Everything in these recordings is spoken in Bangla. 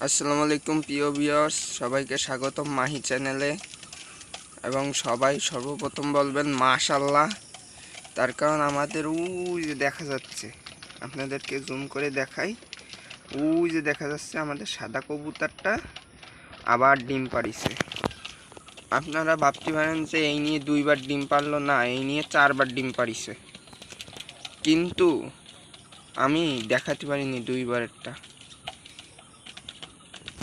আসসালামু আলাইকুম প্রিয় ভিউয়ার্স, সবাইকে স্বাগতম মাহি চ্যানেলে। এবং সবাই সর্বপ্রথম বলবেন মাশাআল্লাহ। তার কারণ আমাদের ওই যে দেখা যাচ্ছে, আপনাদেরকে জুম করে দেখাই, ওই যে দেখা যাচ্ছে আমাদের সাদা কবুতরটা আবার ডিম পাড়িছে। আপনারা ভাবতে পারেন যে এই নিয়ে 2বার ডিম পারলো না, এই নিয়ে 4বার ডিম পাড়িছে, কিন্তু আমি দেখাতে পারিনি 2বারেরটা।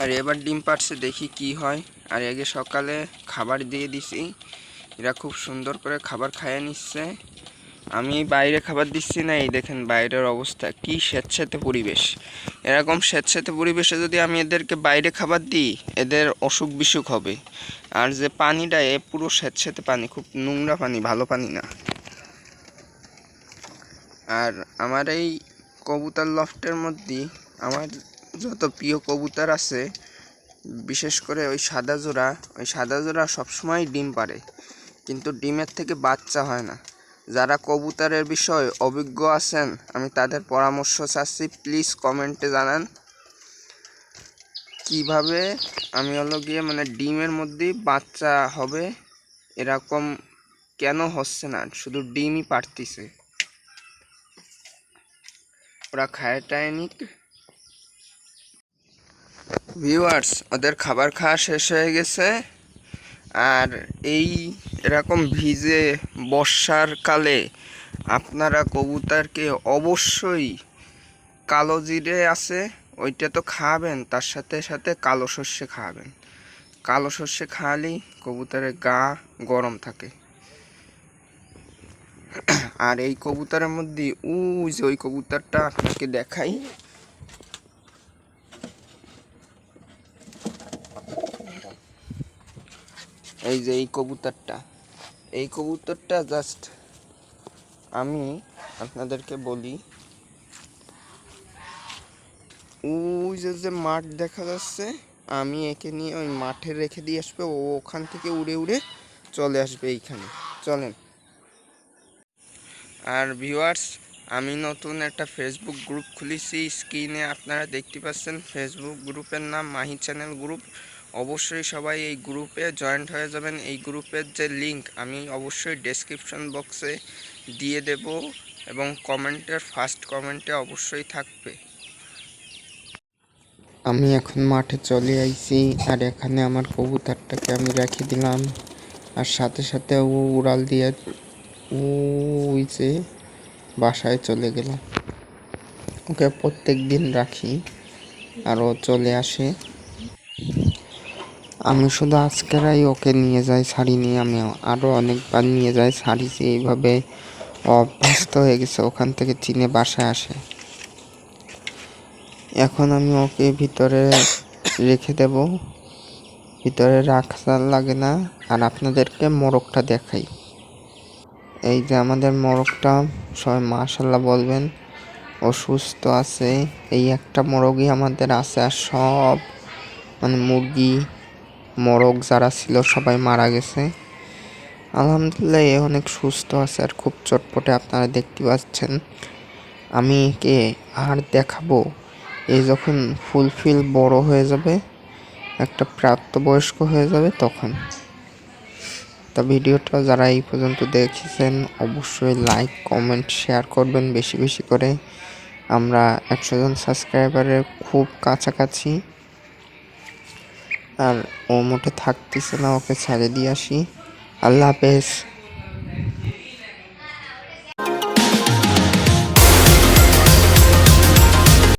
আর এবার ডিম পাড়ছে, দেখি কি হয়। আর আগে সকালে খাবার দিয়ে দিছি, এরা খুব সুন্দর করে খাবার খাইয়ে নিচ্ছে। আমি বাইরে খাবার দিচ্ছি না, এই দেখেন বাইরের অবস্থা কি স্যাঁতস্যাঁতে পরিবেশ। এরকম স্যাঁতস্যাঁতে পরিবেশে যদি আমি এদেরকে বাইরে খাবার দিই, এদের অসুখ বিসুখ হবে। আর যে পানিটা, এ পুরো স্যাঁতস্যাঁতে পানি, খুব নোংরা পানি, ভালো পানি না। আর আমার এই কবুতর লফটের মধ্যে আমার যত প্রিয় কবুতর আছে, বিশেষ করে ওই সাদা জোড়া সবসময় ডিম পারে, কিন্তু ডিমের থেকে বাচ্চা হয় না। যারা কবুতরের বিষয়ে অভিজ্ঞ আছেন, আমি তাদের পরামর্শ চাচ্ছি, প্লিজ কমেন্টে জানান কিভাবে আমি মানে ডিমের মধ্যেই বাচ্চা হবে, এরকম কেন হচ্ছে না, শুধু ডিমই পারতিছে। ওরা খায় টায় নিক। ভিউয়ার্স, ওদের খাবার খাওয়া শেষ হয়ে গেছে। আর এই এরকম ভিজে বর্ষার কালে আপনারা কবুতরকে অবশ্যই কালো জিরে আছে, ওইটা তো খাওয়াবেন, তার সাথে সাথে কালো সর্ষে খাওয়াবেন। কালো সর্ষে খাওয়ালেই কবুতরের গা গরম থাকে। আর এই কবুতরের মধ্যে ওই কবুতরটা আপনাকে দেখাই, এই যে এই কবুতরটা জাস্ট আমি আপনাদেরকে বলি, ওই যে মাঠ দেখা যাচ্ছে, আমি একে নিয়ে ওই মাঠে রেখে দিয়ে আসবে, ও ওখান থেকে উড়ে উড়ে চলে আসবে এইখানে। চলেন। আর ভিউয়ার্স, আমি নতুন একটা ফেসবুক গ্রুপ খুলেছি, স্ক্রিনে আপনারা দেখতে পাচ্ছেন। ফেসবুক গ্রুপের নাম মাহি চ্যানেল গ্রুপ। অবশ্যই সবাই এই গ্রুপে জয়েন্ট হয়ে যাবেন। এই গ্রুপের যে লিঙ্ক আমি অবশ্যই ডেসক্রিপশন বক্সে দিয়ে দেব, এবং কমেন্টের ফার্স্ট কমেন্টে অবশ্যই থাকবে। আমি এখন মাঠে চলে আইছি, আর এখানে আমার কবুতরটাকে আমি রেখে দিলাম। আর সাথে সাথে ও উড়াল দিয়ে ওই যে বাসায় চলে গেল। ওকে প্রত্যেক দিন রাখি আর ও চলে আসে। আমি শুধু আজকেরাই ওকে নিয়ে যাই, ছাড়িনি। আমি আরও অনেকবার নিয়ে যাই, ছাড়িছি। এইভাবে অভ্যস্ত হয়ে গেছে, ওখান থেকে চিনে বাসায় আসে। এখন আমি ওকে ভিতরে রেখে দেব, ভিতরে রাখা লাগে না। আর আপনাদেরকে মোরগটা দেখাই, এই যে আমাদের মোরগটা, সবাই মাশাআল্লাহ বলবেন। ও সুস্থ আছে, এই একটা মোরগই আমাদের আছে। আর সব মুরগি মোরগ যারা ছিল সবাই মারা গেছে। আলহামদুলিল্লাহ এ অনেক সুস্থ আছে আর খুব চটপটে, আপনারা দেখতে পাচ্ছেন। আমি একে আর দেখাবো এই যখন ফুলফিল বড় হয়ে যাবে, একটা প্রাপ্তবয়স্ক হয়ে যাবে, তখন। তা ভিডিওটা যারা এই পর্যন্ত দেখেছেন, অবশ্যই লাইক কমেন্ট শেয়ার করবেন বেশি বেশি করে। আমরা 100 জন সাবস্ক্রাইবারের খুব কাছাকাছি। আর ও মোটে থাকতেছে না, ওকে ছেড়ে দিয়ে আসি। আল্লাহ হাফেজ।